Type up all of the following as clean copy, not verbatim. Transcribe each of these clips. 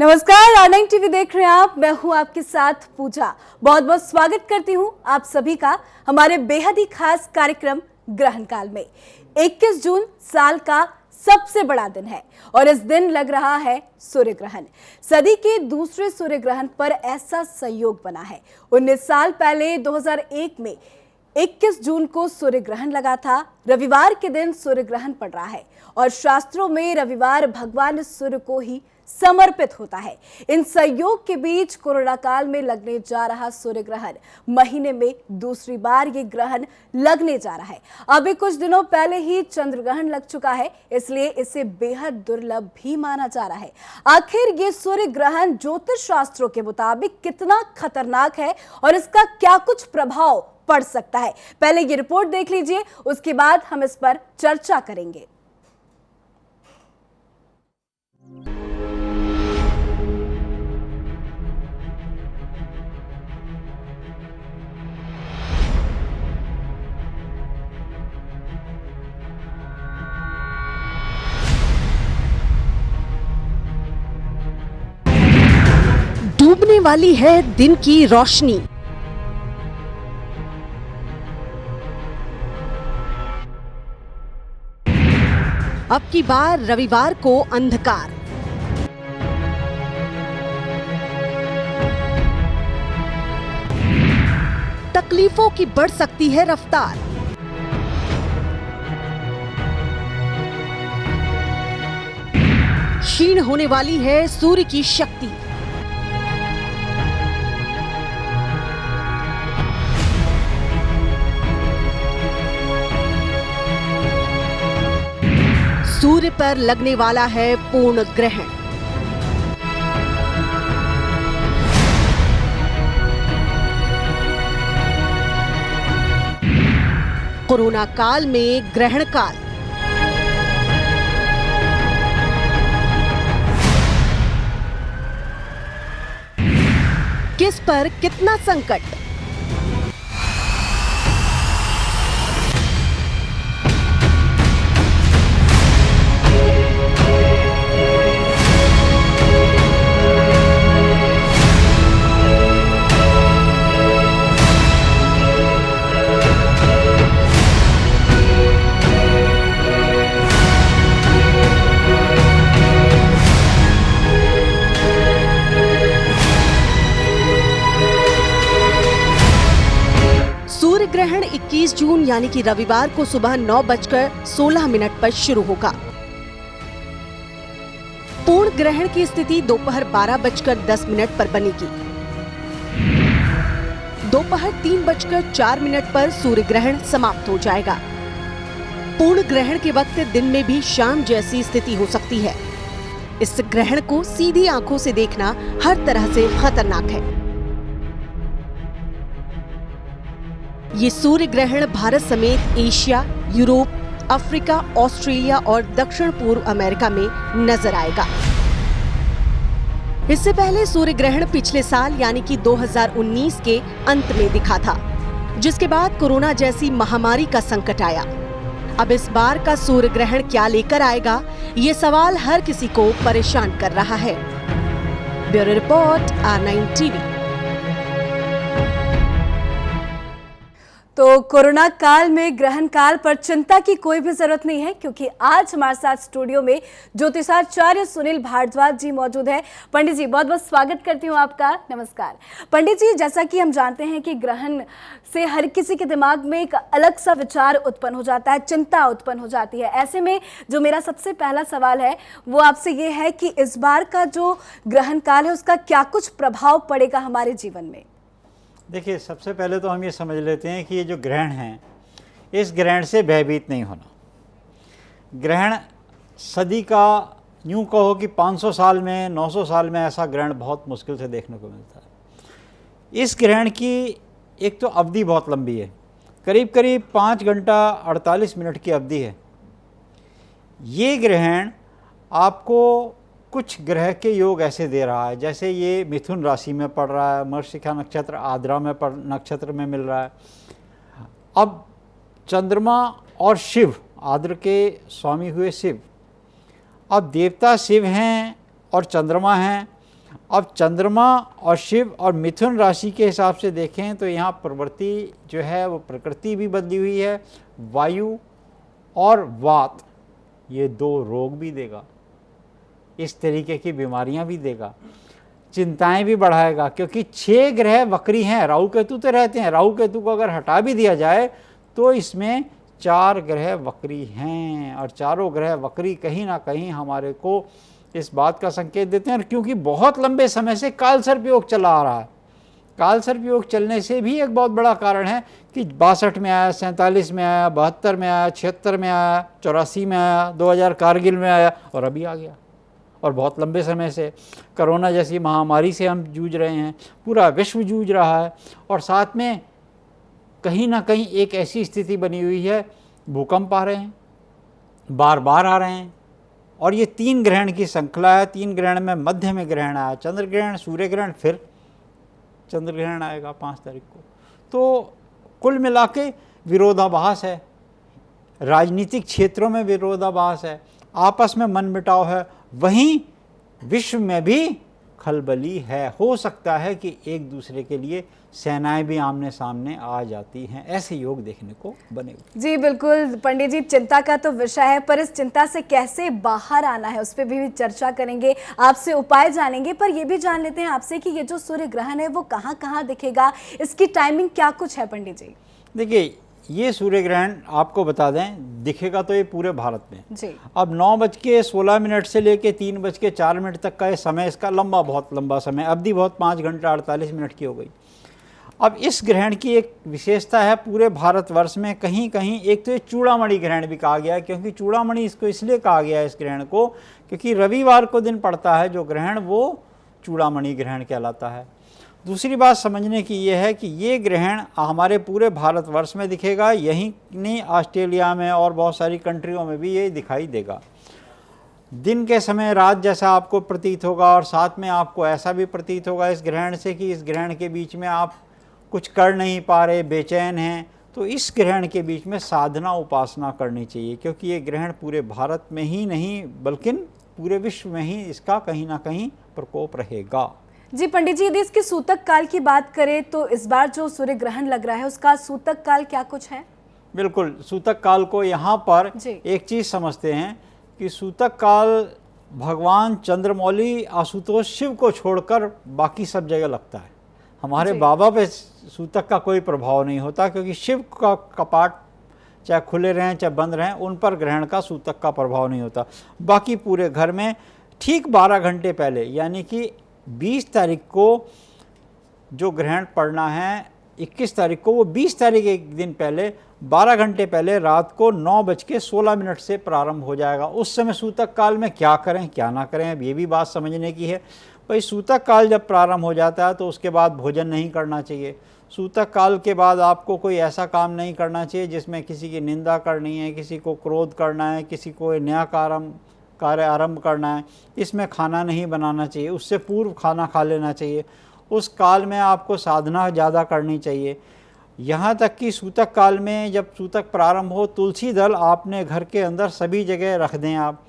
नमस्कार, R9 TV देख रहे हैं आप। मैं हूं आपके साथ पूजा। बहुत बहुत स्वागत करती हूं आप सभी का हमारे बेहद ही खास कार्यक्रम ग्रहण काल में। 21 जून साल का सबसे बड़ा दिन है और इस दिन लग रहा है सूर्य ग्रहण। सदी के दूसरे सूर्य ग्रहण पर ऐसा संयोग बना है। 19 साल पहले 2001 में 21 जून को सूर्य ग्रहण लगा था। रविवार के दिन सूर्य ग्रहण पड़ रहा है और शास्त्रों में रविवार भगवान सूर्य को ही समर्पित होता है। इन संयोग के बीच कोरोना काल में लगने जा रहा सूर्य ग्रहण महीने में दूसरी बार ये ग्रहण लगने जा रहा है। अभी कुछ दिनों पहले ही चंद्र ग्रहण लग चुका है, इसलिए इसे बेहद दुर्लभ भी माना जा रहा है। आखिर ये सूर्य ग्रहण ज्योतिष शास्त्रों के मुताबिक कितना खतरनाक है और इसका क्या कुछ प्रभाव पड़ सकता है, पहले ये रिपोर्ट देख लीजिए, उसके बाद हम इस पर चर्चा करेंगे। डूबने वाली है दिन की रोशनी। अब की बार रविवार को अंधकार। तकलीफों की बढ़ सकती है रफ्तार। क्षीण होने वाली है सूर्य की शक्ति। सूर्य पर लगने वाला है पूर्ण ग्रहण। कोरोना काल में ग्रहण काल। किस पर कितना संकट। सूर्य ग्रहण 21 जून यानी कि रविवार को सुबह 9:16 पर शुरू होगा। पूर्ण ग्रहण की स्थिति दोपहर 12:10 पर बनेगी। दोपहर 3:04 पर सूर्य ग्रहण समाप्त हो जाएगा। पूर्ण ग्रहण के वक्त दिन में भी शाम जैसी स्थिति हो सकती है। इस ग्रहण को सीधी आंखों से देखना हर तरह से खतरनाक है। ये सूर्य ग्रहण भारत समेत एशिया, यूरोप, अफ्रीका, ऑस्ट्रेलिया और दक्षिण पूर्व अमेरिका में नजर आएगा। इससे पहले सूर्य ग्रहण पिछले साल यानी कि 2019 के अंत में दिखा था, जिसके बाद कोरोना जैसी महामारी का संकट आया। अब इस बार का सूर्य ग्रहण क्या लेकर आएगा, ये सवाल हर किसी को परेशान कर रहा है। Bureau report, R9 TV. तो कोरोना काल में ग्रहण काल पर चिंता की कोई भी जरूरत नहीं है, क्योंकि आज हमारे साथ स्टूडियो में ज्योतिषाचार्य सुनील भारद्वाज जी मौजूद है। पंडित जी, बहुत बहुत स्वागत करती हूँ आपका। नमस्कार पंडित जी। जैसा कि हम जानते हैं कि ग्रहण से हर किसी के दिमाग में एक अलग सा विचार उत्पन्न हो जाता है, चिंता उत्पन्न हो जाती है। ऐसे में जो मेरा सबसे पहला सवाल है वो आपसे ये है कि इस बार का जो ग्रहण काल है उसका क्या कुछ प्रभाव पड़ेगा हमारे जीवन में। देखिए, सबसे पहले तो हम ये समझ लेते हैं कि ये जो ग्रहण है, इस ग्रहण से भयभीत नहीं होना। ग्रहण सदी का, यूँ कहो कि 500 साल में, 900 साल में ऐसा ग्रहण बहुत मुश्किल से देखने को मिलता है। इस ग्रहण की एक तो अवधि बहुत लंबी है, करीब करीब 5 घंटा 48 मिनट की अवधि है। ये ग्रहण आपको कुछ ग्रह के योग ऐसे दे रहा है, जैसे ये मिथुन राशि में पड़ रहा है, मृगशिरा नक्षत्र आद्रा में नक्षत्र में मिल रहा है। अब चंद्रमा और शिव, आद्र के स्वामी हुए शिव, अब देवता शिव हैं और चंद्रमा हैं, अब चंद्रमा और शिव और मिथुन राशि के हिसाब से देखें तो यहाँ प्रवृत्ति जो है वो प्रकृति भी बदली हुई है। वायु और वात ये दो रोग भी देगा, इस तरीके की बीमारियां भी देगा, चिंताएं भी बढ़ाएगा, क्योंकि 6 ग्रह वक्री हैं। राहु केतु तो रहते हैं, राहु केतु को अगर हटा भी दिया जाए तो इसमें 4 ग्रह वक्री हैं, और चारों ग्रह वक्री कहीं ना कहीं हमारे को इस बात का संकेत देते हैं। क्योंकि बहुत लंबे समय से कालसर्प योग चला आ रहा है, कालसर्प योग चलने से भी एक बहुत बड़ा कारण है कि 62 में आया, 47 में आया, 72 में आया, 76 में आया, 84 में आया, 2000 कारगिल में आया और अभी आ गया। और बहुत लंबे समय से कोरोना जैसी महामारी से हम जूझ रहे हैं, पूरा विश्व जूझ रहा है, और साथ में कहीं ना कहीं एक ऐसी स्थिति बनी हुई है, भूकंप आ रहे हैं, बार बार आ रहे हैं, और ये 3 ग्रहण की श्रृंखला है। 3 ग्रहण में मध्य में ग्रहण आया, चंद्र ग्रहण, सूर्य ग्रहण, फिर चंद्र ग्रहण आएगा 5 तारीख को। तो कुल मिला के विरोधाभास है, राजनीतिक क्षेत्रों में विरोधाभास है, आपस में मनमुटाव है, वहीं विश्व में भी खलबली है। हो सकता है कि एक दूसरे के लिए सेनाएं भी आमने सामने आ जाती हैं, ऐसे योग देखने को बने हुए। जी बिल्कुल पंडित जी, चिंता का तो विषय है, पर इस चिंता से कैसे बाहर आना है उस पर भी चर्चा करेंगे, आपसे उपाय जानेंगे। पर ये भी जान लेते हैं आपसे कि ये जो सूर्य ग्रहण है वो कहाँ कहाँ दिखेगा, इसकी टाइमिंग क्या कुछ है पंडित जी? देखिए, ये सूर्य ग्रहण आपको बता दें दिखेगा तो ये पूरे भारत में जी। अब 9:16 से लेके 3:04 तक का ये समय, इसका लंबा, बहुत लंबा समय, अवधि बहुत 5 घंटा 48 मिनट की हो गई। अब इस ग्रहण की एक विशेषता है पूरे भारतवर्ष में, कहीं कहीं एक तो ये चूड़ामणि ग्रहण भी कहा गया है, क्योंकि चूड़ामणि इसको इसलिए कहा गया है इस ग्रहण को क्योंकि रविवार को दिन पड़ता है जो ग्रहण, वो चूड़ामणि ग्रहण कहलाता है। दूसरी बात समझने की ये है कि ये ग्रहण हमारे पूरे भारतवर्ष में दिखेगा, यहीं नहीं ऑस्ट्रेलिया में और बहुत सारी कंट्रियों में भी ये दिखाई देगा। दिन के समय रात जैसा आपको प्रतीत होगा, और साथ में आपको ऐसा भी प्रतीत होगा इस ग्रहण से कि इस ग्रहण के बीच में आप कुछ कर नहीं पा रहे, बेचैन हैं, तो इस ग्रहण के बीच में साधना उपासना करनी चाहिए, क्योंकि ये ग्रहण पूरे भारत में ही नहीं बल्कि पूरे विश्व में ही इसका कहीं ना कहीं प्रकोप रहेगा। जी पंडित जी, यदि इसके सूतक काल की बात करें तो इस बार जो सूर्य ग्रहण लग रहा है उसका सूतक काल क्या कुछ है? बिल्कुल, सूतक काल को यहाँ पर एक चीज़ समझते हैं कि सूतक काल भगवान चंद्रमौली आशुतोष शिव को छोड़कर बाकी सब जगह लगता है। हमारे बाबा पे सूतक का कोई प्रभाव नहीं होता, क्योंकि शिव का कपाट चाहे खुले रहें चाहे बंद रहें, उन पर ग्रहण का सूतक का प्रभाव नहीं होता। बाकी पूरे घर में ठीक 12 घंटे पहले, यानी कि 20 तारीख को जो ग्रहण पड़ना है 21 तारीख को, वो 20 तारीख एक दिन पहले 12 घंटे पहले रात को 9:16 से प्रारंभ हो जाएगा। उस समय सूतक काल में क्या करें क्या ना करें, अब ये भी बात समझने की है। भाई, सूतक काल जब प्रारंभ हो जाता है तो उसके बाद भोजन नहीं करना चाहिए। सूतक काल के बाद आपको कोई ऐसा काम नहीं करना चाहिए जिसमें किसी की निंदा करनी है, किसी को क्रोध करना है, किसी को नया कार्य आरंभ करना है। इसमें खाना नहीं बनाना चाहिए, उससे पूर्व खाना खा लेना चाहिए। उस काल में आपको साधना ज़्यादा करनी चाहिए। यहाँ तक कि सूतक काल में जब सूतक प्रारंभ हो, तुलसी दल आपने घर के अंदर सभी जगह रख दें, आप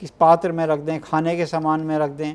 किस पात्र में रख दें, खाने के सामान में रख दें।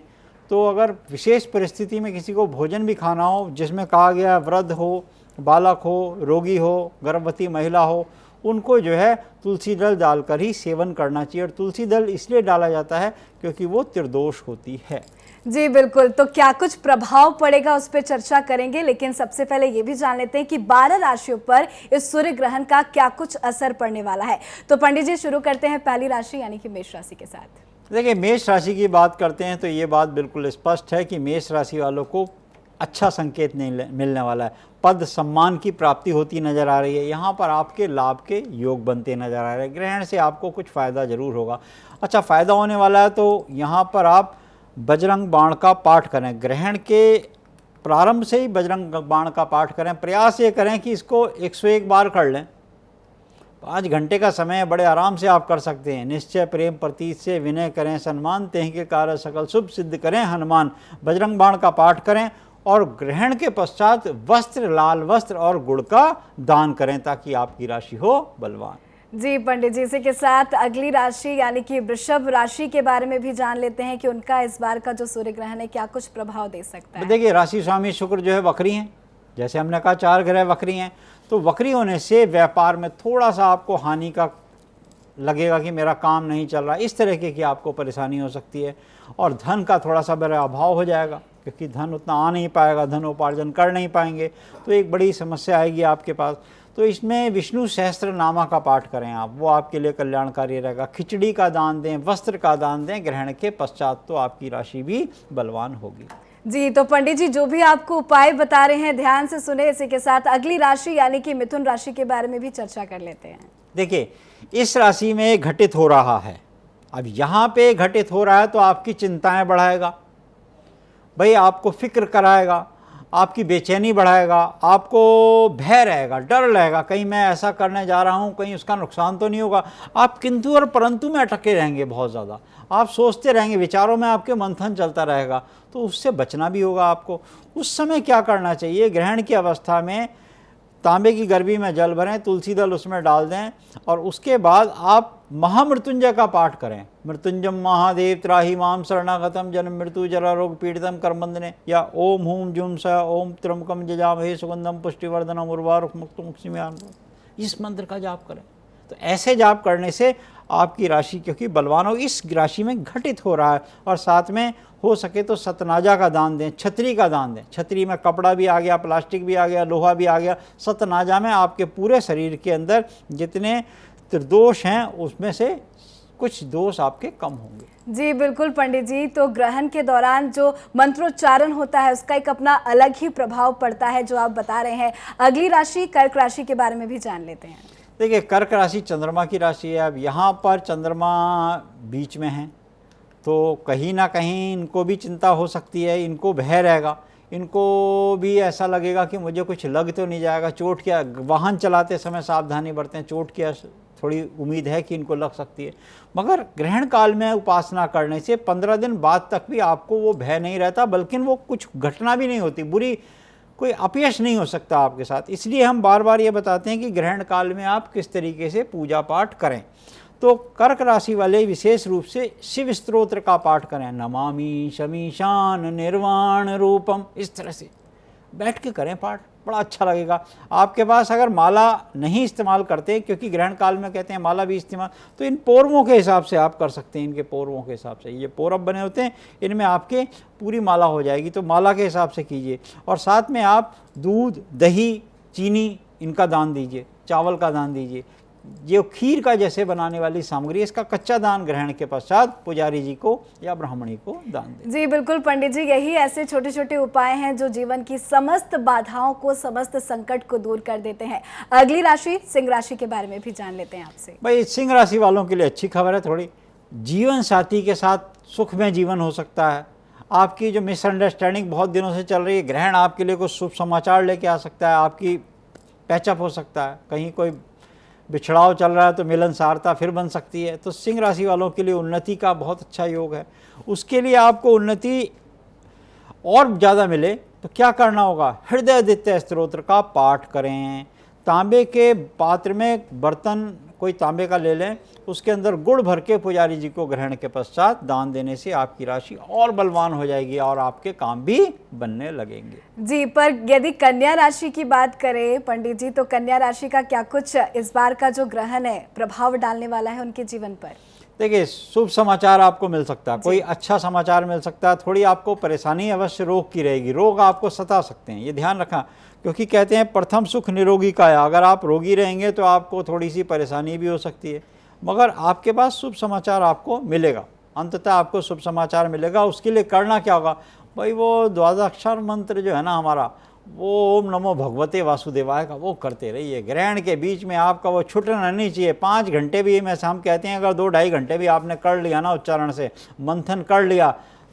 तो अगर विशेष परिस्थिति में किसी को भोजन भी खाना हो, जिसमें कहा गया वृद्ध हो, बालक हो, रोगी हो, गर्भवती महिला हो, उनको जो है तुलसी दल डालकर ही सेवन करना चाहिए। और तुलसी दल इसलिए डाला जाता है क्योंकि वो त्रिदोष होती है। जी बिल्कुल, तो क्या कुछ प्रभाव पड़ेगा उस पर चर्चा करेंगे, लेकिन सबसे पहले ये भी जान लेते हैं कि 12 राशियों पर इस सूर्य ग्रहण का क्या कुछ असर पड़ने वाला है। तो पंडित जी, शुरू करते हैं पहली राशि यानी कि मेष राशि के साथ। देखिए, मेष राशि की बात करते हैं तो ये बात बिल्कुल स्पष्ट है कि मेष राशि वालों को अच्छा संकेत नहीं मिलने वाला है। पद सम्मान की प्राप्ति होती नज़र आ रही है, यहाँ पर आपके लाभ के योग बनते नज़र आ रहे हैं। ग्रहण से आपको कुछ फ़ायदा ज़रूर होगा। अच्छा, फ़ायदा होने वाला है तो यहाँ पर आप बजरंग बाण का पाठ करें। ग्रहण के प्रारंभ से ही बजरंग बाण का पाठ करें। प्रयास ये करें कि इसको 101 बार कर लें। 5 घंटे का समय बड़े आराम से आप कर सकते हैं। निश्चय प्रेम प्रतीत से विनय करें सम्मान, तेहि के कार्य सकल शुभ सिद्ध करें हनुमान। बजरंग बाण का पाठ करें और ग्रहण के पश्चात वस्त्र, लाल वस्त्र और गुड़ का दान करें ताकि आपकी राशि हो बलवान। जी पंडित जी, इसी के साथ अगली राशि यानी कि वृषभ राशि के बारे में भी जान लेते हैं कि उनका इस बार का जो सूर्य ग्रहण है क्या कुछ प्रभाव दे सकता है। देखिए, राशि स्वामी शुक्र जो है वक्री हैं, जैसे हमने कहा 4 ग्रह वक्री हैं, तो वक्री होने से व्यापार में थोड़ा सा आपको हानि का लगेगा कि मेरा काम नहीं चल रहा, इस तरह की आपको परेशानी हो सकती है। और धन का थोड़ा सा बड़ा अभाव हो जाएगा, क्योंकि धन उतना आ नहीं पाएगा, धन उपार्जन कर नहीं पाएंगे, तो एक बड़ी समस्या आएगी आपके पास। तो इसमें विष्णु सहस्त्र नामा का पाठ करें आप, वो आपके लिए कल्याणकारी रहेगा। खिचड़ी का दान दें, वस्त्र का दान दें ग्रहण के पश्चात, तो आपकी राशि भी बलवान होगी। जी, तो पंडित जी जो भी आपको उपाय बता रहे हैं ध्यान से सुने। इसी के साथ अगली राशि यानी कि मिथुन राशि के बारे में भी चर्चा कर लेते हैं। देखिए, इस राशि में घटित हो रहा है, अब यहाँ पे घटित हो रहा है तो आपकी चिंताएं बढ़ाएगा भाई, आपको फिक्र कराएगा, आपकी बेचैनी बढ़ाएगा, आपको भय रहेगा, डर रहेगा, कहीं मैं ऐसा करने जा रहा हूँ कहीं उसका नुकसान तो नहीं होगा। आप किंतु और परंतु में अटके रहेंगे, बहुत ज़्यादा आप सोचते रहेंगे, विचारों में आपके मंथन चलता रहेगा, तो उससे बचना भी होगा आपको। उस समय क्या करना चाहिए, ग्रहण की अवस्था में तांबे की गरबी में जल भरें, तुलसी दल उसमें डाल दें, और उसके बाद आप महामृत्युंजय का पाठ करें। मृत्युंजय महादेव त्राहि माम शरणागतम जन्म मृत्यु जरा रोग पीड़ितम कर्मंदने, या ओम हूम जुम स ओम त्र्यंबकम जजामहे सुगंधम पुष्टिवर्धनम उर्वारुक मुक्तमुक्षिम्यान, इस मंत्र का जाप करें। तो ऐसे जाप करने से आपकी राशि क्योंकि बलवान हो, इस राशि में घटित हो रहा है। और साथ में हो सके तो सतनाजा का दान दें, छतरी का दान दें। छतरी में कपड़ा भी आ गया, प्लास्टिक भी आ गया, लोहा भी आ गया। सतनाजा में आपके पूरे शरीर के अंदर जितने त्रिदोष हैं उसमें से कुछ दोष आपके कम होंगे। जी बिल्कुल पंडित जी, तो ग्रहण के दौरान जो मंत्रोच्चारण होता है उसका एक अपना अलग ही प्रभाव पड़ता है जो आप बता रहे हैं। अगली राशि कर्क राशि के बारे में भी जान लेते हैं। देखिए, कर्क राशि चंद्रमा की राशि है। अब यहाँ पर चंद्रमा बीच में है, तो कहीं ना कहीं इनको भी चिंता हो सकती है, इनको भय रहेगा, इनको भी ऐसा लगेगा कि मुझे कुछ लग तो नहीं जाएगा, चोट क्या, वाहन चलाते समय सावधानी बरतें, चोट की थोड़ी उम्मीद है कि इनको लग सकती है। मगर ग्रहण काल में उपासना करने से 15 दिन बाद तक भी आपको वो भय नहीं रहता, बल्कि वो कुछ घटना भी नहीं होती, बुरी कोई अपयश नहीं हो सकता आपके साथ। इसलिए हम बार बार ये बताते हैं कि ग्रहण काल में आप किस तरीके से पूजा पाठ करें। तो कर्क राशि वाले विशेष रूप से शिव स्तोत्र का पाठ करें, नमामि शमीशान निर्वाण रूपम, इस तरह से बैठ के करें पाठ, बड़ा अच्छा लगेगा। आपके पास अगर माला नहीं इस्तेमाल करते, क्योंकि ग्रहण काल में कहते हैं माला भी इस्तेमाल, तो इन पौरवों के हिसाब से आप कर सकते हैं। इनके पौरवों के हिसाब से, ये पौरव बने होते हैं, इनमें आपके पूरी माला हो जाएगी, तो माला के हिसाब से कीजिए। और साथ में आप दूध, दही, चीनी इनका दान दीजिए, चावल का दान दीजिए। जो खीर का जैसे बनाने वाली सामग्री, इसका कच्चा दान ग्रहण के पश्चात पुजारी जी को या ब्राह्मणी को दान दें। जी बिल्कुल पंडित जी, यही ऐसे छोटे छोटे उपाय हैं जो जीवन की समस्त बाधाओं को, समस्त संकट को दूर कर देते हैं। अगली राशि सिंह राशि के बारे में भी जान लेते हैं आपसे। भाई, सिंह राशि वालों के लिए अच्छी खबर है, थोड़ी जीवन साथी के साथ सुख में जीवन हो सकता है। आपकी जो मिसअंडरस्टैंडिंग बहुत दिनों से चल रही है, ग्रहण आपके लिए कुछ शुभ समाचार लेके आ सकता है, आपकी पैचअप हो सकता है, कहीं कोई बिछड़ाव चल रहा है तो मिलनसारता फिर बन सकती है। तो सिंह राशि वालों के लिए उन्नति का बहुत अच्छा योग है। उसके लिए आपको उन्नति और ज़्यादा मिले तो क्या करना होगा, हृदयादित्य स्तोत्र का पाठ करें। तांबे के पात्र में बर्तन कोई तांबे का ले लें, उसके अंदर गुड़ भर के पुजारी जी को ग्रहण के पश्चात दान देने से आपकी राशि और बलवान हो जाएगी और आपके काम भी बनने लगेंगे। जी, पर यदि कन्या राशि की बात करें पंडित जी, तो कन्या राशि का क्या कुछ इस बार का जो ग्रहण है प्रभाव डालने वाला है उनके जीवन पर? देखिए, शुभ समाचार आपको मिल सकता है, कोई अच्छा समाचार मिल सकता है। थोड़ी आपको परेशानी अवश्य रोग की रहेगी, रोग आपको सता सकते हैं, ये ध्यान रखना, क्योंकि कहते हैं प्रथम सुख निरोगी का है। अगर आप रोगी रहेंगे तो आपको थोड़ी सी परेशानी भी हो सकती है, मगर आपके पास शुभ समाचार आपको मिलेगा, अंततः आपको शुभ समाचार मिलेगा। उसके लिए करना क्या होगा भाई, वो द्वादशाक्षर मंत्र जो है ना हमारा, वो ओम नमो भगवते वासुदेवाय का वो करते रहिए। ग्रहण के बीच में आपका वो छूटना नहीं चाहिए। 5 घंटे भी में हम कहते हैं, अगर 2-2.5 घंटे भी आपने कर लिया ना, उच्चारण से मंथन कर लिया,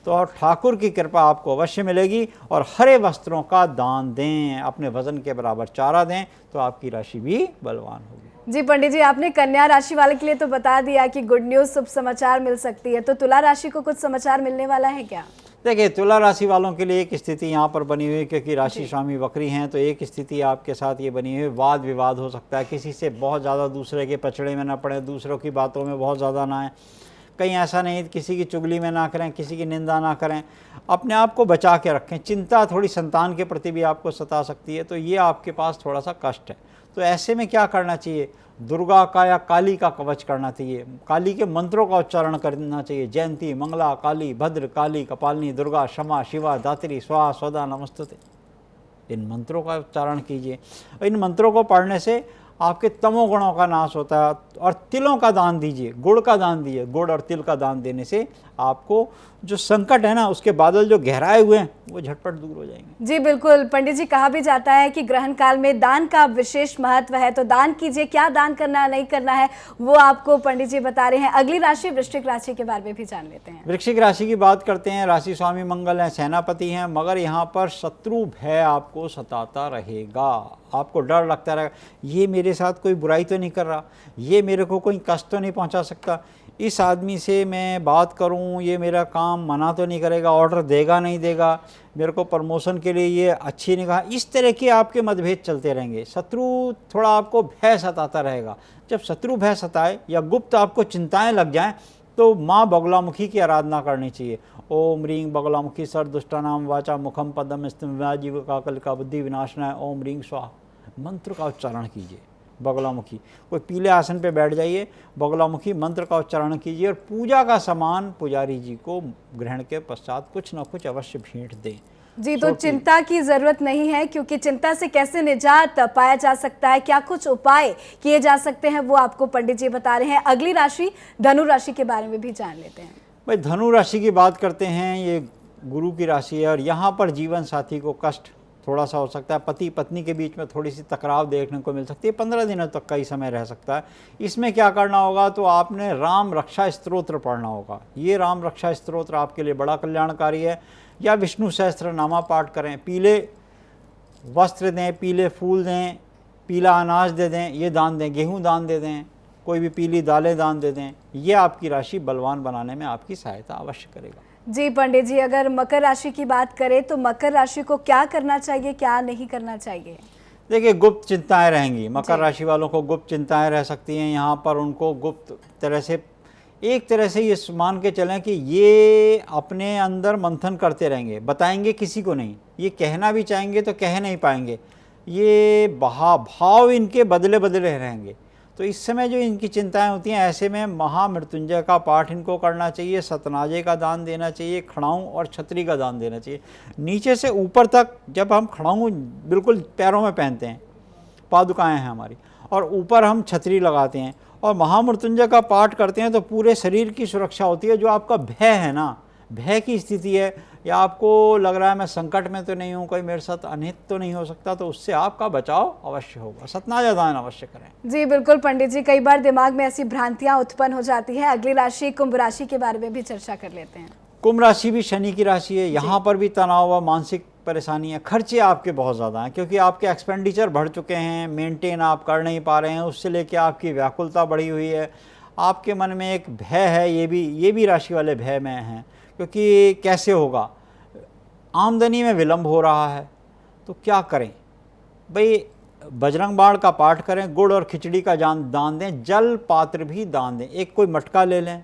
तो ठाकुर की कृपा आपको अवश्य मिलेगी। और हरे वस्त्रों का दान दें, अपने वजन के बराबर चारा दें, तो आपकी राशि भी बलवान होगी। जी पंडित जी, आपने कन्या राशि वाले के लिए तो बता दिया कि गुड न्यूज, शुभ समाचार मिल सकती है, तो तुला राशि को कुछ समाचार मिलने वाला है क्या? देखिए, तुला राशि वालों के लिए एक स्थिति यहाँ पर बनी हुई है, क्योंकि राशि स्वामी वक्री हैं, तो एक स्थिति आपके साथ ये बनी हुई है, वाद विवाद हो सकता है, किसी से बहुत ज़्यादा दूसरे के पचड़े में ना पड़े, दूसरों की बातों में बहुत ज़्यादा ना आए, कहीं ऐसा नहीं किसी की चुगली में ना करें, किसी की निंदा ना करें, अपने आप को बचा के रखें। चिंता थोड़ी संतान के प्रति भी आपको सता सकती है, तो ये आपके पास थोड़ा सा कष्ट है। तो ऐसे में क्या करना चाहिए? दुर्गा का या काली का कवच करना चाहिए, काली के मंत्रों का उच्चारण करना चाहिए। जयंती, मंगला, काली, भद्र, काली, कपालिनी, दुर्गा, क्षमा, शिवा, दात्री, स्वाहा, स्वदा, नमस्तुते, इन मंत्रों का उच्चारण कीजिए। इन मंत्रों को पढ़ने से आपके तमोगुणों का नाश होता है। और तिलों का दान दीजिए, गुड़ का दान दीजिए। गुड़ और तिल का दान देने से आपको जो संकट है ना, उसके बादल जो गहराए हुए हैं वो झटपट दूर हो जाएंगे। जी बिल्कुल पंडित जी, कहा भी जाता है कि ग्रहण काल में दान का विशेष महत्व है, तो दान कीजिए। क्या दान करना है, नहीं करना है, वो आपको पंडित जी बता रहे हैं। अगली राशि वृश्चिक राशि के बारे में भी जान लेते हैं। वृश्चिक राशि की बात करते हैं। राशि स्वामी मंगल हैं, सेनापति हैं, मगर यहाँ पर शत्रु भय आपको सताता रहेगा। आपको डर लगता रहेगा, ये मेरे साथ कोई बुराई तो नहीं कर रहा, ये मेरे को कोई कष्ट तो नहीं पहुँचा सकता, इस आदमी से मैं बात करूं, ये मेरा काम मना तो नहीं करेगा, ऑर्डर देगा नहीं देगा, मेरे को प्रमोशन के लिए ये अच्छी नहीं कहा। इस तरह के आपके मतभेद चलते रहेंगे। शत्रु थोड़ा आपको भय सताता रहेगा। जब शत्रु भय सताए या गुप्त आपको चिंताएं लग जाएं, तो माँ बगलामुखी की आराधना करनी चाहिए। ओम ह्रीं बगलामुखी सर्वदुष्टानां वाचा मुखम पदम जीविका कलिका बुद्धि विनाशनाय ओम ह्रीं स्वाहा मंत्र का उच्चारण कीजिए। बगलामुखी, कोई पीले आसन पे बैठ जाइए, बगलामुखी मंत्र का उच्चारण कीजिए, और पूजा का सामान पुजारी जी को ग्रहण के पश्चात कुछ न कुछ अवश्य भेंट दें। जी, तो चिंता की जरूरत नहीं है, क्योंकि चिंता से कैसे निजात पाया जा सकता है, क्या कुछ उपाय किए जा सकते हैं, वो आपको पंडित जी बता रहे हैं। अगली राशि धनु राशि के बारे में भी जान लेते हैं। भाई, धनु राशि की बात करते हैं। ये गुरु की राशि है, और यहाँ पर जीवन साथी को कष्ट थोड़ा सा हो सकता है। पति पत्नी के बीच में थोड़ी सी टकराव देखने को मिल सकती है। 15 दिनों तक का ही समय रह सकता है। इसमें क्या करना होगा, तो आपने राम रक्षा स्तोत्र पढ़ना होगा। ये राम रक्षा स्तोत्र आपके लिए बड़ा कल्याणकारी है। या विष्णु सहस्त्रनामा पाठ करें, पीले वस्त्र दें, पीले फूल दें, पीला अनाज दे दें, ये दान दें, गेहूँ दान दे दें, कोई भी पीली दालें दान दे दें। ये आपकी राशि बलवान बनाने में आपकी सहायता अवश्य करेगा। जी पंडित जी, अगर मकर राशि की बात करें तो मकर राशि को क्या करना चाहिए, क्या नहीं करना चाहिए? देखिए, गुप्त चिंताएं रहेंगी। मकर राशि वालों को गुप्त चिंताएं रह सकती हैं। यहाँ पर उनको गुप्त तरह से, एक तरह से ये मान के चलें कि ये अपने अंदर मंथन करते रहेंगे, बताएंगे किसी को नहीं। ये कहना भी चाहेंगे तो कह नहीं पाएंगे। ये भाव इनके बदले बदले रहेंगे। तो इस समय जो इनकी चिंताएं होती हैं, ऐसे में महामृत्युंजय का पाठ इनको करना चाहिए, सतनाजे का दान देना चाहिए, खड़ाऊँ और छतरी का दान देना चाहिए। नीचे से ऊपर तक जब हम खड़ाऊँ बिल्कुल पैरों में पहनते हैं, पादुकाएं हैं हमारी, और ऊपर हम छतरी लगाते हैं और महामृत्युंजय का पाठ करते हैं, तो पूरे शरीर की सुरक्षा होती है। जो आपका भय है ना, भय की स्थिति है, या आपको लग रहा है मैं संकट में तो नहीं हूँ, कोई मेरे साथ अनहित तो नहीं हो सकता, तो उससे आपका बचाव अवश्य होगा। सतनाजा दान अवश्य करें। जी बिल्कुल पंडित जी, कई बार दिमाग में ऐसी भ्रांतियां उत्पन्न हो जाती है। अगली राशि कुंभ राशि के बारे में भी चर्चा कर लेते हैं। कुंभ राशि भी शनि की राशि है। यहाँ पर भी तनाव व मानसिक परेशानी है। खर्चे आपके बहुत ज़्यादा हैं, क्योंकि आपके एक्सपेंडिचर बढ़ चुके हैं, मेंटेन आप कर नहीं पा रहे हैं। उससे लेके आपकी व्याकुलता बढ़ी हुई है। आपके मन में एक भय है, ये भी राशि वाले भय में हैं, क्योंकि कैसे होगा, आमदनी में विलंब हो रहा है, तो क्या करें भाई? बजरंग बाण का पाठ करें, गुड़ और खिचड़ी का दान दें, जल पात्र भी दान दें। एक कोई मटका ले लें,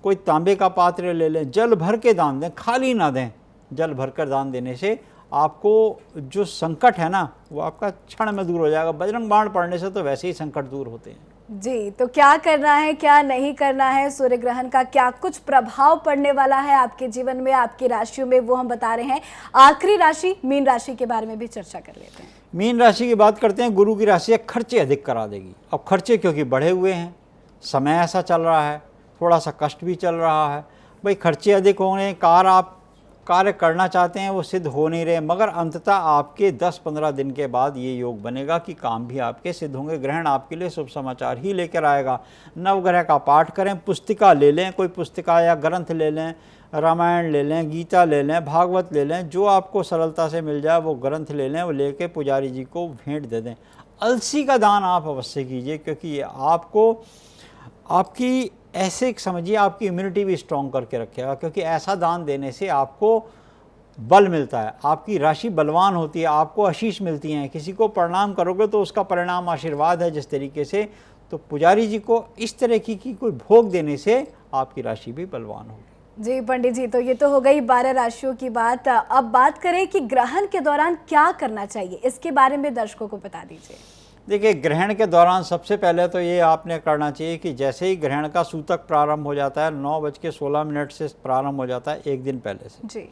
कोई तांबे का पात्र ले लें, जल भर के दान दें, खाली ना दें। जल भरकर दान देने से आपको जो संकट है ना, वो आपका क्षण में दूर हो जाएगा। बजरंग बाण पढ़ने से तो वैसे ही संकट दूर होते हैं। जी, तो क्या करना है, क्या नहीं करना है, सूर्य ग्रहण का क्या कुछ प्रभाव पड़ने वाला है आपके जीवन में, आपकी राशियों में, वो हम बता रहे हैं। आखिरी राशि मीन राशि के बारे में भी चर्चा कर लेते हैं। मीन राशि की बात करते हैं। गुरु की राशि है, खर्चे अधिक करा देगी। अब खर्चे क्योंकि बढ़े हुए हैं, समय ऐसा चल रहा है, थोड़ा सा कष्ट भी चल रहा है। भाई, खर्चे अधिक हो रहे हैं, आप कार्य करना चाहते हैं वो सिद्ध हो नहीं रहे, मगर अंततः आपके 10-15 दिन के बाद ये योग बनेगा कि काम भी आपके सिद्ध होंगे। ग्रहण आपके लिए शुभ समाचार ही लेकर आएगा। नवग्रह का पाठ करें, पुस्तिका ले लें, कोई पुस्तिका या ग्रंथ ले लें, रामायण ले लें, गीता ले लें, भागवत ले लें, जो आपको सरलता से मिल जाए वो ग्रंथ ले लें, वो लेके पुजारी जी को भेंट दे दें। अलसी का दान आप अवश्य कीजिए, क्योंकि ये आपको आपकी ऐसे समझिए आपकी इम्यूनिटी भी स्ट्रॉन्ग करके रखेगा, क्योंकि ऐसा दान देने से आपको बल मिलता है, आपकी राशि बलवान होती है, आपको आशीष मिलती हैं। किसी को प्रणाम करोगे तो उसका परिणाम आशीर्वाद है जिस तरीके से, तो पुजारी जी को इस तरह की कोई भोग देने से आपकी राशि भी बलवान होगी। जी पंडित जी, तो ये तो हो गई 12 राशियों की बात। अब बात करें कि ग्रहण के दौरान क्या करना चाहिए, इसके बारे में दर्शकों को बता दीजिए। देखिए, ग्रहण के दौरान सबसे पहले तो ये आपने करना चाहिए कि जैसे ही ग्रहण का सूतक प्रारंभ हो जाता है, 9:16 से प्रारंभ हो जाता है, एक दिन पहले से जी,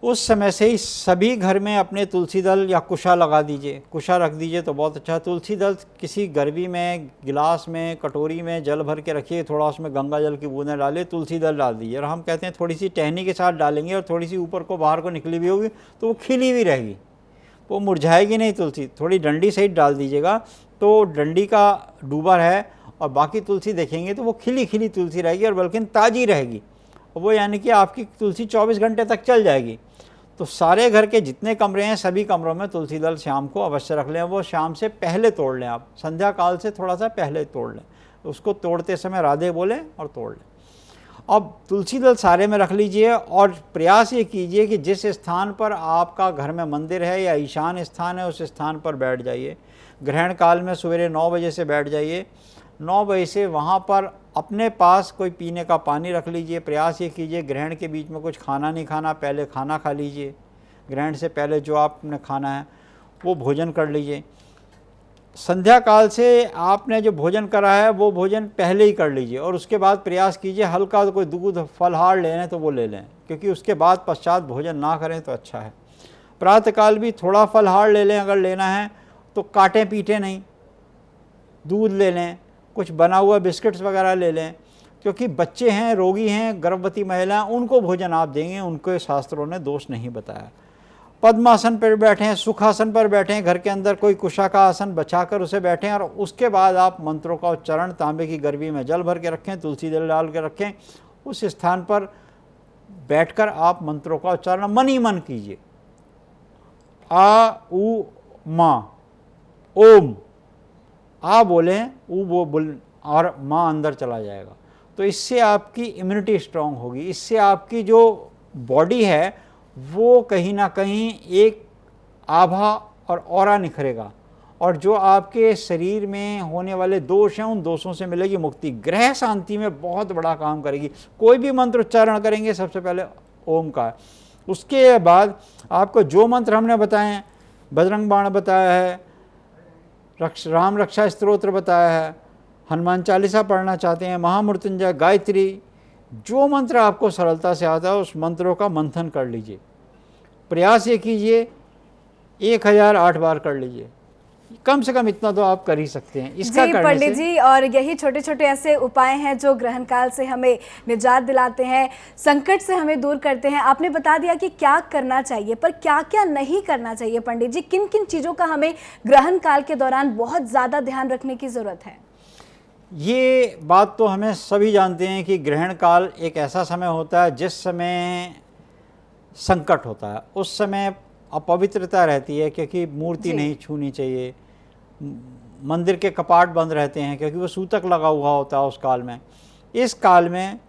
उस समय से ही सभी घर में अपने तुलसी दल या कुशा लगा दीजिए, कुशा रख दीजिए तो बहुत अच्छा। तुलसी दल किसी गरबी में, गिलास में, कटोरी में जल भर के रखिए, थोड़ा उसमें गंगा जल की बूंदें डालिए, तुलसी दल डाल दीजिए। और हम कहते हैं थोड़ी सी टहनी के साथ डालेंगे और थोड़ी सी ऊपर को बाहर को निकली भी होगी तो वो खिली हुई रहेगी, वो मुरझाएगी नहीं तुलसी। थोड़ी डंडी सहित डाल दीजिएगा, तो डंडी का डूबा है और बाकी तुलसी देखेंगे तो वो खिली खिली तुलसी रहेगी और बल्कि ताज़ी रहेगी, वो यानी कि आपकी तुलसी 24 घंटे तक चल जाएगी। तो सारे घर के जितने कमरे हैं सभी कमरों में तुलसी दल शाम को अवश्य रख लें। वो शाम से पहले तोड़ लें, आप संध्या काल से थोड़ा सा पहले तोड़ लें, उसको तोड़ते समय राधे बोलें और तोड़ लें। अब तुलसी दल सारे में रख लीजिए और प्रयास ये कीजिए कि जिस स्थान पर आपका घर में मंदिर है या ईशान स्थान है उस स्थान पर बैठ जाइए। ग्रहण काल में सवेरे 9 बजे से बैठ जाइए, 9 बजे से वहाँ पर अपने पास कोई पीने का पानी रख लीजिए। प्रयास ये कीजिए ग्रहण के बीच में कुछ खाना नहीं खाना, पहले खाना खा लीजिए। ग्रहण से पहले जो आपने खाना है वो भोजन कर लीजिए। संध्या काल से आपने जो भोजन करा है वो भोजन पहले ही कर लीजिए और उसके बाद प्रयास कीजिए हल्का कोई दूध फलहार लें तो वो ले लें, क्योंकि उसके बाद पश्चात भोजन ना करें तो अच्छा है। प्रातःकाल भी थोड़ा फलहार ले लें, अगर लेना है तो काटें पीटे नहीं, दूध ले लें, कुछ बना हुआ बिस्किट्स वगैरह ले लें, क्योंकि बच्चे हैं, रोगी हैं, गर्भवती महिला, उनको भोजन आप देंगे, उनको शास्त्रों ने दोष नहीं बताया। पद्मासन पर बैठें, सुखासन पर बैठें, घर के अंदर कोई कुशा का आसन बचाकर उसे बैठें और उसके बाद आप मंत्रों का उच्चारण तांबे की गरबी में जल भर के रखें, तुलसी दल डाल के रखें। उस स्थान पर बैठकर आप मंत्रों का उच्चारण मन ही मन कीजिए। आ उ माँ, ओम, आ बोलें, ऊ वो बोल और माँ अंदर चला जाएगा। तो इससे आपकी इम्यूनिटी स्ट्रांग होगी, इससे आपकी जो बॉडी है वो कहीं ना कहीं एक आभा और ऑरा निखरेगा और जो आपके शरीर में होने वाले दोष हैं उन दोषों से मिलेगी मुक्ति। ग्रह शांति में बहुत बड़ा काम करेगी। कोई भी मंत्र उच्चारण करेंगे सबसे पहले ओम का, उसके बाद आपको जो मंत्र हमने बताए हैं, बजरंग बाण बताया है, राम रक्षा स्तोत्र बताया है, हनुमान चालीसा पढ़ना चाहते हैं, महामृत्युंजय, गायत्री, जो मंत्र आपको सरलता से आता है उस मंत्रों का मंथन कर लीजिए। प्रयास ये कीजिए 1008 बार कर लीजिए, कम से कम इतना तो आप कर ही सकते हैं। इसका जी पंडित जी, और यही छोटे छोटे ऐसे उपाय हैं जो ग्रहण काल से हमें निजात दिलाते हैं, संकट से हमें दूर करते हैं। आपने बता दिया कि क्या करना चाहिए, पर क्या क्या नहीं करना चाहिए पंडित जी? किन किन चीज़ों का हमें ग्रहण काल के दौरान बहुत ज़्यादा ध्यान रखने की ज़रूरत है? ये बात तो हमें सभी जानते हैं कि ग्रहण काल एक ऐसा समय होता है जिस समय संकट होता है, उस समय अपवित्रता रहती है, क्योंकि मूर्ति नहीं छूनी चाहिए, मंदिर के कपाट बंद रहते हैं क्योंकि वो सूतक लगा हुआ होता है उस काल में। इस काल में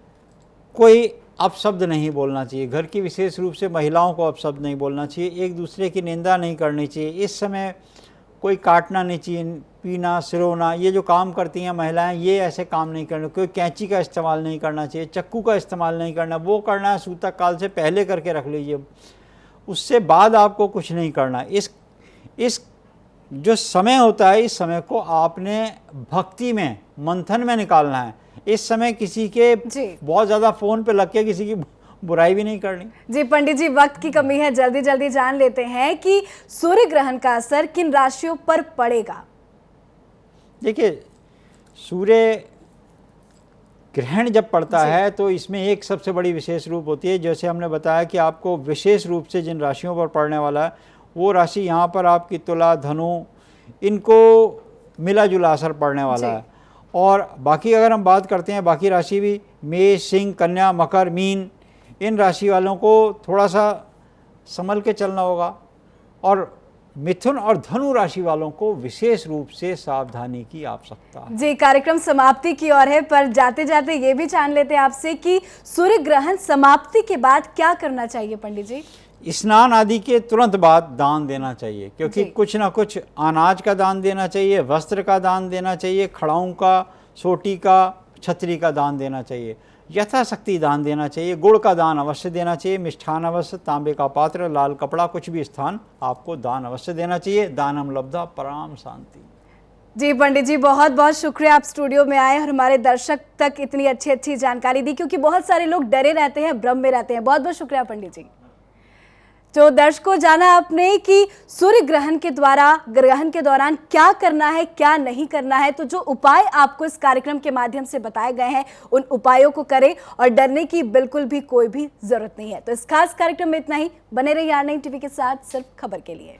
कोई अपशब्द नहीं बोलना चाहिए, घर की विशेष रूप से महिलाओं को अपशब्द नहीं बोलना चाहिए, एक दूसरे की निंदा नहीं करनी चाहिए। इस समय कोई काटना नहीं चाहिए, पीना, सिरोना, ये जो काम करती हैं महिलाएं, ये ऐसे काम नहीं करने। कोई कैंची का इस्तेमाल नहीं करना चाहिए, चक्कू का इस्तेमाल नहीं करना, वो करना है सूतक काल से पहले करके रख लीजिए, उससे बाद आपको कुछ नहीं करना। इस जो समय होता है इस समय को आपने भक्ति में, मंथन में निकालना है। इस समय किसी के बहुत ज़्यादा फ़ोन पे लग के किसी की बुराई भी नहीं करनी। जी पंडित जी, वक्त की कमी है, जल्दी जल्दी जान लेते हैं कि सूर्य ग्रहण का असर किन राशियों पर पड़ेगा? देखिए, सूर्य ग्रहण जब पड़ता है तो इसमें एक सबसे बड़ी विशेष रूप होती है, जैसे हमने बताया कि आपको विशेष रूप से जिन राशियों पर पड़ने वाला है वो राशि यहाँ पर आपकी तुला, धनु, इनको मिला जुला असर पड़ने वाला है। और बाकी अगर हम बात करते हैं, बाकी राशि भी मेष, सिंह, कन्या, मकर, मीन, इन राशि वालों को थोड़ा सा संभल के चलना होगा, और मिथुन और धनु राशि वालों को विशेष रूप से सावधानी की आवश्यकता है। जी, कार्यक्रम समाप्ति की ओर है, पर जाते जाते ये भी जान लेते हैं आपसे कि सूर्य ग्रहण समाप्ति के बाद क्या करना चाहिए पंडित जी? स्नान आदि के तुरंत बाद दान देना चाहिए, क्योंकि कुछ ना कुछ अनाज का दान देना चाहिए, वस्त्र का दान देना चाहिए, खड़ाऊं का, सोटी का, छतरी का दान देना चाहिए, यथाशक्ति दान देना चाहिए, गुड़ का दान अवश्य देना चाहिए, मिष्ठान अवश्य, तांबे का पात्र, लाल कपड़ा, कुछ भी स्थान आपको दान अवश्य देना चाहिए। दानम लब्धा पराम शांति। जी पंडित जी, बहुत बहुत शुक्रिया, आप स्टूडियो में आए और हमारे दर्शक तक इतनी अच्छी जानकारी दी, क्योंकि बहुत सारे लोग डरे रहते हैं, भ्रम में रहते हैं। बहुत बहुत शुक्रिया पंडित जी। तो दर्शकों, जाना आपने कि सूर्य ग्रहण के दौरान क्या करना है, क्या नहीं करना है। तो जो उपाय आपको इस कार्यक्रम के माध्यम से बताए गए हैं, उन उपायों को करें और डरने की बिल्कुल भी कोई भी जरूरत नहीं है। तो इस खास कार्यक्रम में इतना ही। बने रहिए R9 टीवी के साथ, सिर्फ खबर के लिए।